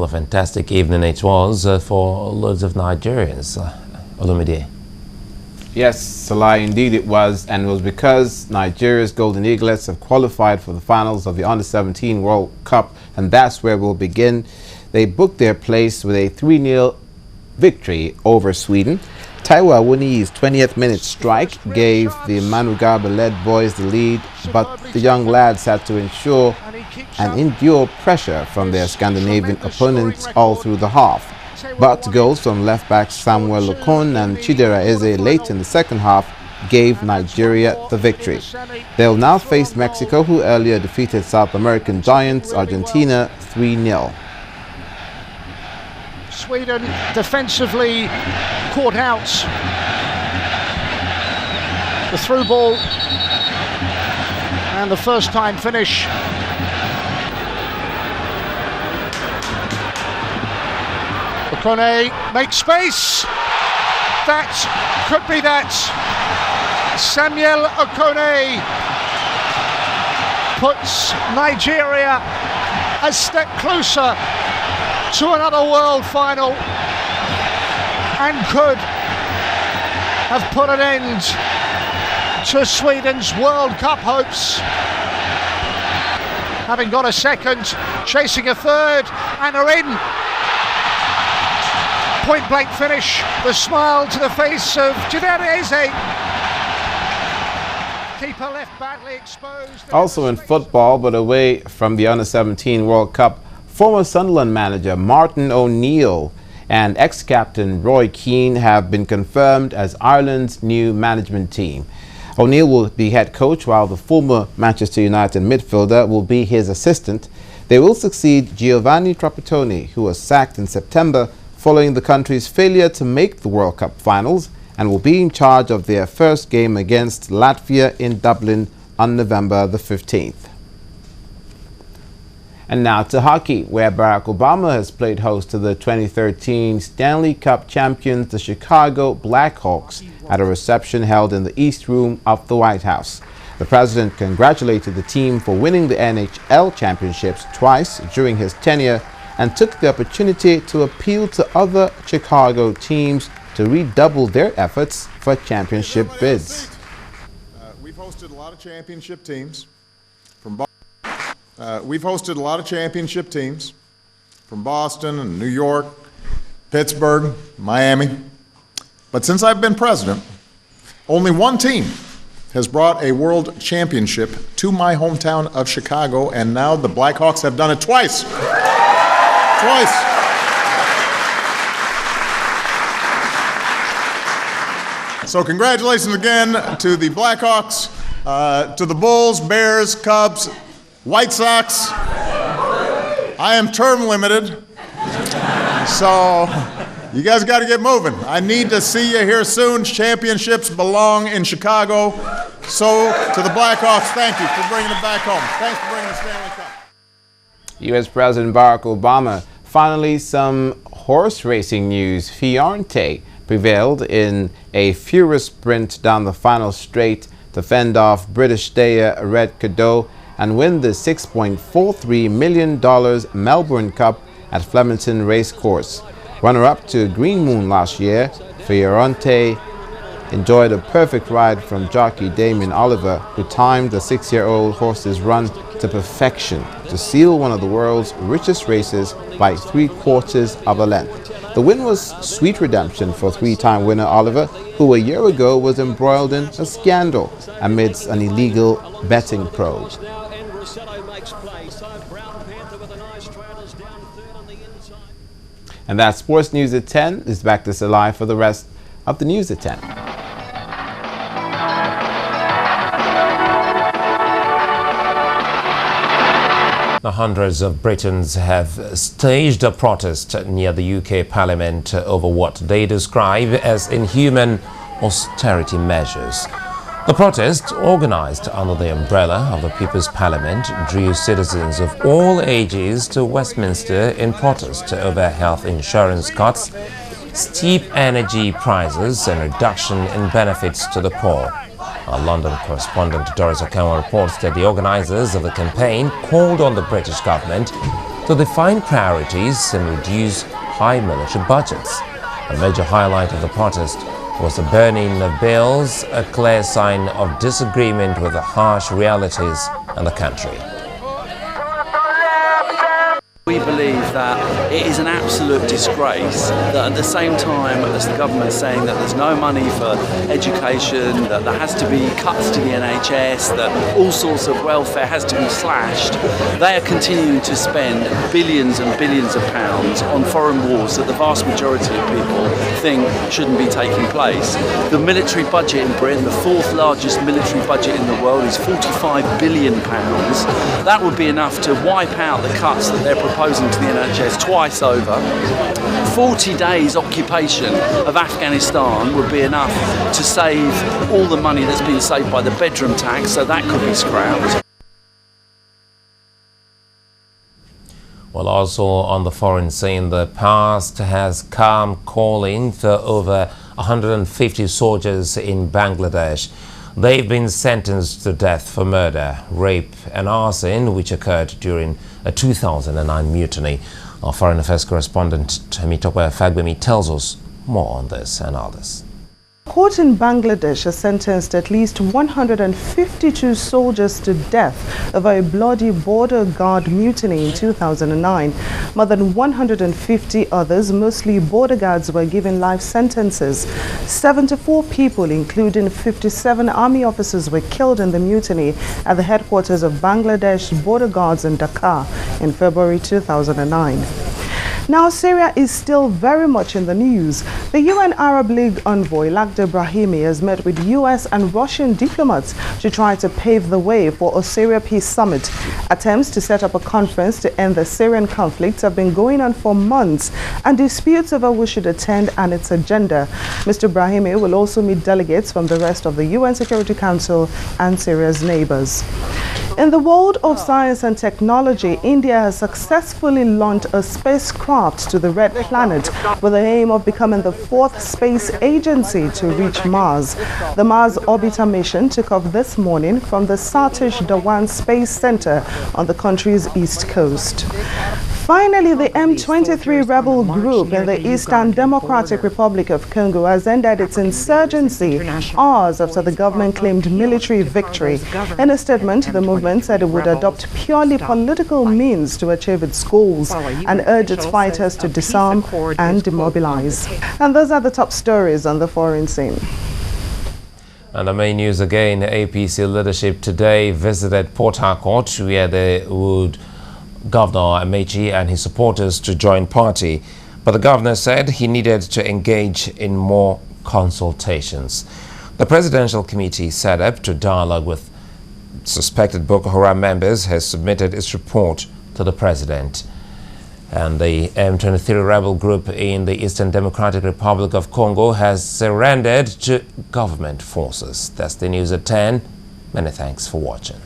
a fantastic evening it was for loads of Nigerians. Olumide. Yes, Salah, indeed it was, and it was because Nigeria's Golden Eaglets have qualified for the finals of the Under-17 World Cup, and that's where we'll begin. They booked their place with a 3-0 victory over Sweden. Taiwo Awoniyi's 20th minute strike gave the Manu Garba-led boys the lead, but the young lads had to ensure and endure pressure from their Scandinavian opponents all through the half. But goals from left-backs Samuel Okon and Chidera Eze late in the second half gave Nigeria the victory. They'll now face Mexico, who earlier defeated South American giants Argentina 3-0. Sweden defensively caught out. The through ball and the first time finish. Okone makes space. That could be that. Samuel Okone puts Nigeria a step closer to another world final and could have put an end to Sweden's World Cup hopes. Having got a second, chasing a third, and are in. Point blank finish, the smile to the face of Chidera Eze. Keeper left badly exposed. Also in football, but away from the Under-17 World Cup, former Sunderland manager Martin O'Neill and ex-captain Roy Keane have been confirmed as Ireland's new management team. O'Neill will be head coach, while the former Manchester United midfielder will be his assistant. They will succeed Giovanni Trapattoni, who was sacked in September following the country's failure to make the World Cup finals, and will be in charge of their first game against Latvia in Dublin on November the 15th. And now to hockey, where Barack Obama has played host to the 2013 Stanley Cup champions, the Chicago Blackhawks, at a reception held in the East Room of the White House. The president congratulated the team for winning the NHL championships twice during his tenure and took the opportunity to appeal to other Chicago teams to redouble their efforts for championship bids. We've hosted a lot of championship teams from Boston and New York, Pittsburgh, Miami. But since I've been president, only one team has brought a world championship to my hometown of Chicago, and now the Blackhawks have done it twice. So congratulations again to the Blackhawks, to the Bulls, Bears, Cubs, White Sox. I am term limited, so you guys got to get moving. I need to see you here soon. Championships belong in Chicago. So to the Blackhawks, thank you for bringing it back home. Thanks for bringing the Stanley Cup. U.S. President Barack Obama. Finally, some horse racing news. Fiorente prevailed in a furious sprint down the final straight to fend off British stayer Red Cadeau and win the $6.43 million Melbourne Cup at Flemington Racecourse. Runner-up to Green Moon last year, Fiorente enjoyed a perfect ride from jockey Damien Oliver, who timed the 6-year-old horse's run to perfection to seal one of the world's richest races by 3/4 of a length. The win was sweet redemption for three-time winner Oliver, who a year ago was embroiled in a scandal amidst an illegal betting probe. And that Sports News at 10 is back to Salai for the rest of the news at 10. Now, hundreds of Britons have staged a protest near the UK Parliament over what they describe as inhuman austerity measures. The protest, organised under the umbrella of the People's Parliament, drew citizens of all ages to Westminster in protest over health insurance cuts, steep energy prices and reduction in benefits to the poor. Our London correspondent Doris Okanwa reports that the organisers of the campaign called on the British government to define priorities and reduce high military budgets. A major highlight of the protest was the burning of bills, a clear sign of disagreement with the harsh realities in the country. We believe that it is an absolute disgrace that at the same time as the government saying that there's no money for education, that there has to be cuts to the NHS, that all sorts of welfare has to be slashed, they are continuing to spend billions and billions of pounds on foreign wars that the vast majority of people think shouldn't be taking place. The military budget in Britain, the fourth largest military budget in the world, is £45 billion. That would be enough to wipe out the cuts that they're proposing to the NHS twice over. 40 days occupation of Afghanistan would be enough to save all the money that's been saved by the bedroom tax, so that could be scrapped. Well, also on the foreign scene, the past has come calling for over 150 soldiers in Bangladesh. They've been sentenced to death for murder, rape and arson, which occurred during a 2009 mutiny. Our Foreign Affairs correspondent Temitope Fagbemi tells us more on this and others. Court in Bangladesh has sentenced at least 152 soldiers to death over a bloody border guard mutiny in 2009. More than 150 others, mostly border guards, were given life sentences. 74 people, including 57 army officers, were killed in the mutiny at the headquarters of Bangladesh border guards in Dhaka in February 2009. Now, Syria is still very much in the news. The UN Arab League envoy Lakhdar Brahimi has met with US and Russian diplomats to try to pave the way for a Syria peace summit. Attempts to set up a conference to end the Syrian conflict have been going on for months, and disputes over who should attend and its agenda. Mr. Brahimi will also meet delegates from the rest of the UN Security Council and Syria's neighbors. In the world of science and technology, India has successfully launched a spacecraft to the Red Planet with the aim of becoming the fourth space agency to reach Mars. The Mars Orbiter mission took off this morning from the Satish Dhawan Space Center on the country's east coast. Finally, the M23 rebel group in the Eastern Democratic Republic of Congo has ended its insurgency hours after the government claimed military victory. In a statement, the movement said it would adopt purely political means to achieve its goals and urged its fighters to disarm and demobilize. And those are the top stories on the foreign scene. And the main news again, APC leadership today visited Port Harcourt, where they would Governor Amechi and his supporters to join party, but the governor said he needed to engage in more consultations. The presidential committee set up to dialogue with suspected Boko Haram members has submitted its report to the president. And the M23 rebel group in the Eastern Democratic Republic of Congo has surrendered to government forces. That's the news at 10. Many thanks for watching.